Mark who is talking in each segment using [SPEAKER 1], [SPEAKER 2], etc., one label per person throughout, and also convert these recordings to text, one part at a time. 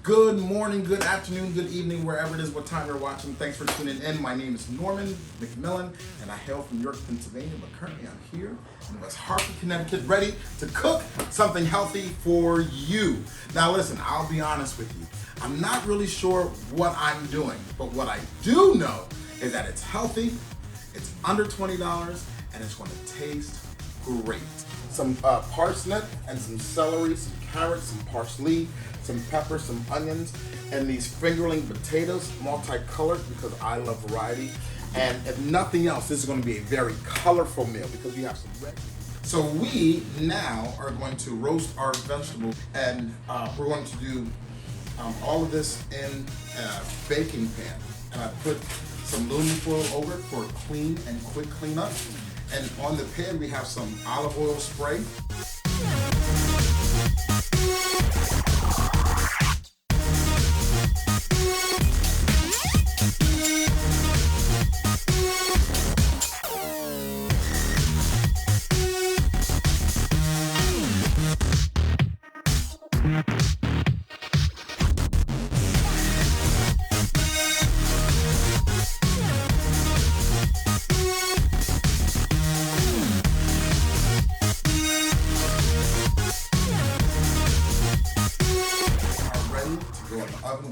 [SPEAKER 1] Good morning, good afternoon, good evening, wherever it is, what time you're watching. Thanks for tuning in. My name is Norman McMillan, and I hail from York, Pennsylvania, but currently I'm here in West Hartford, Connecticut, ready to cook something healthy for you. Now listen, I'll be honest with you. I'm not really sure what I'm doing, but what I do know is that it's healthy, it's under $20, and it's going to taste great. Some parsnip and some celery, some carrots, some parsley, some pepper, some onions, and these fingerling potatoes, multicolored because I love variety. And if nothing else, this is going to be a very colorful meal because we have some red. So we now are going to roast our vegetables, and we're going to do all of this in a baking pan. And I put some aluminum foil over it for a clean and quick cleanup. And on the pan we have some olive oil spray.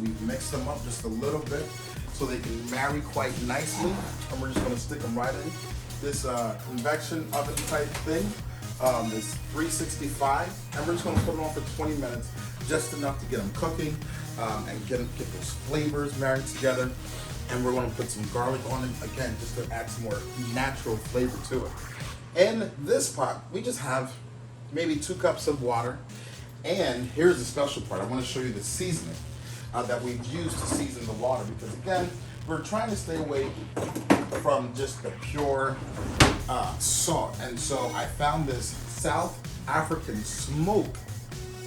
[SPEAKER 1] We've mixed them up just a little bit so they can marry quite nicely, and we're just going to stick them right in. This convection oven type thing is 365, and we're just going to put them on for 20 minutes, just enough to get them cooking and get those flavors married together. And we're going to put some garlic on it again, just to add some more natural flavor to it. In this pot, we just have maybe 2 cups of water, and here's the special part. I want to show you the seasoning that we've used to season the water, because again, we're trying to stay away from just the pure salt. And so I found this South African smoke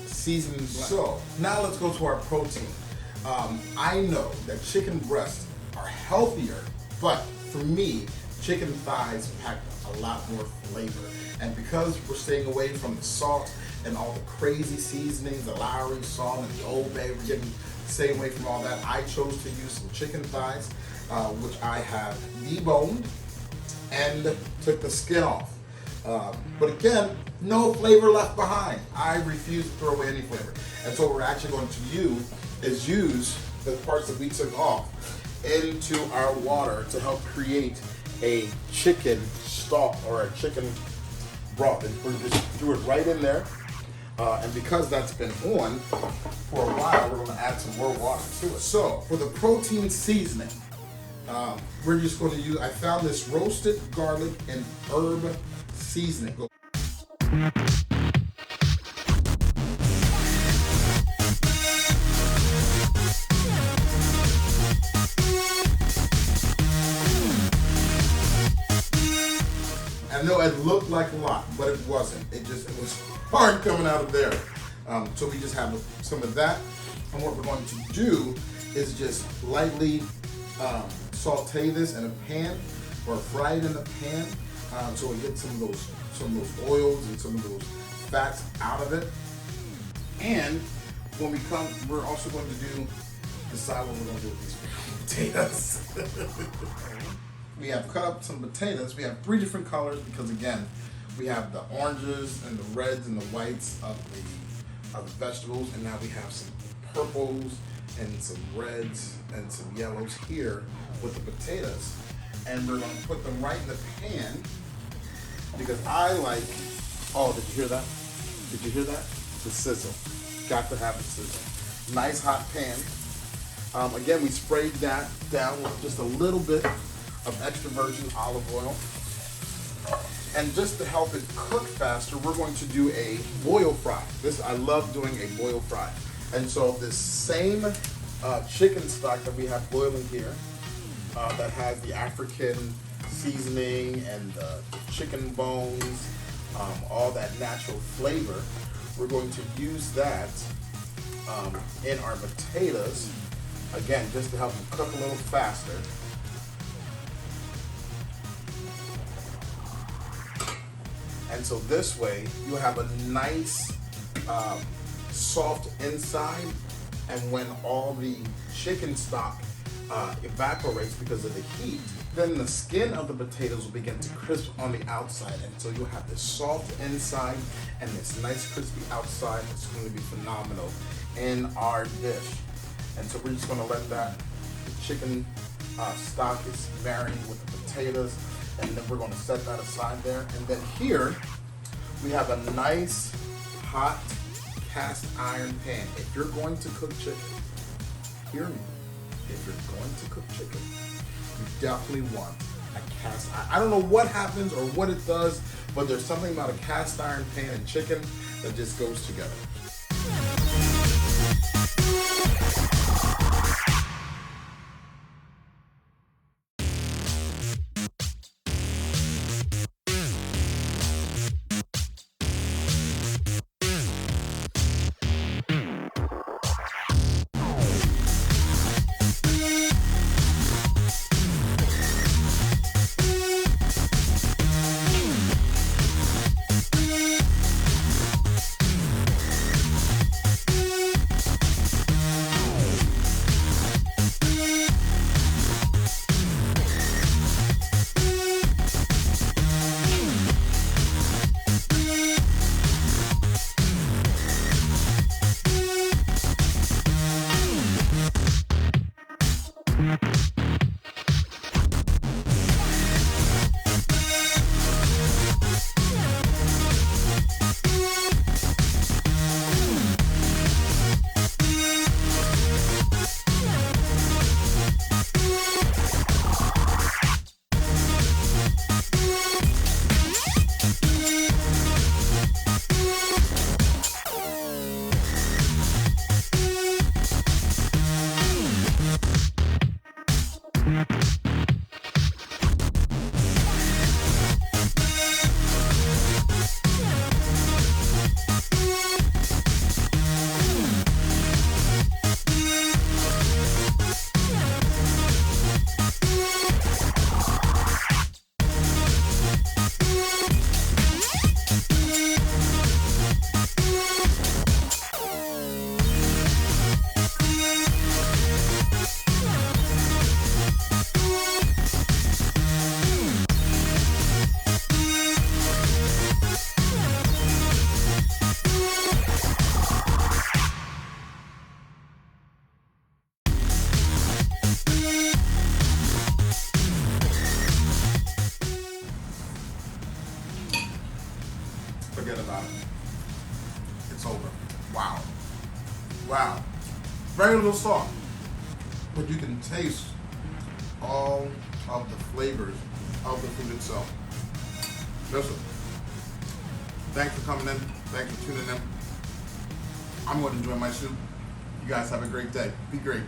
[SPEAKER 1] seasoning blend. So now let's go to our protein. I know that chicken breasts are healthier, but for me, chicken thighs pack a lot more flavor. And because we're staying away from the salt and all the crazy seasonings, the Lowry salt and the Old Bay, we're getting stay away from all that. I chose to use some chicken thighs, which I have deboned and took the skin off. But again, no flavor left behind. I refuse to throw away any flavor. And so what we're actually going to do is use the parts that we took off into our water to help create a chicken stock or a chicken broth. And we're just threw it right in there. And because that's been on for a while, we're going to add some more water to it. So for the protein seasoning, we're just going to use, I found this roasted garlic and herb seasoning. I know it looked like a lot, but it wasn't. It was hard coming out of there. So we just have some of that. And what we're going to do is just lightly saute this in a pan or fry it in a pan so we get some of those oils and some of those fats out of it. And when we come, we're also going to decide what we're going to do with these potatoes. We have cut up some potatoes. We have 3 different colors because again, we have the oranges and the reds and the whites of the vegetables, and now we have some purples and some reds and some yellows here with the potatoes. And we're going to put them right in the pan because I like, oh, did you hear that? Did you hear that? The sizzle. Got to have the sizzle. Nice hot pan. Again, we sprayed that down with just a little bit of extra virgin olive oil. And just to help it cook faster, we're going to do a boil fry. I love doing a boil fry. And so this same chicken stock that we have boiling here, that has the African seasoning and the chicken bones, all that natural flavor, we're going to use that in our potatoes, again, just to help them cook a little faster. And so this way, you have a nice soft inside And when all the chicken stock evaporates because of the heat, then the skin of the potatoes will begin to crisp on the outside. And so you'll have this soft inside and this nice crispy outside. It's going to be phenomenal in our dish. And so we're just going to let that chicken stock is marinating with the potatoes. And then we're going to set that aside there. And then here we have a nice hot cast iron pan. If you're going to cook chicken, hear me. If you're going to cook chicken, you definitely want a cast iron. I don't know what happens or what it does, but there's something about a cast iron pan and chicken that just goes together. Forget about it. It's over. Wow. Wow. Very little salt, but you can taste all of the flavors of the food itself. Listen, thanks for coming in. Thanks for tuning in. I'm going to enjoy my soup. You guys have a great day. Be great.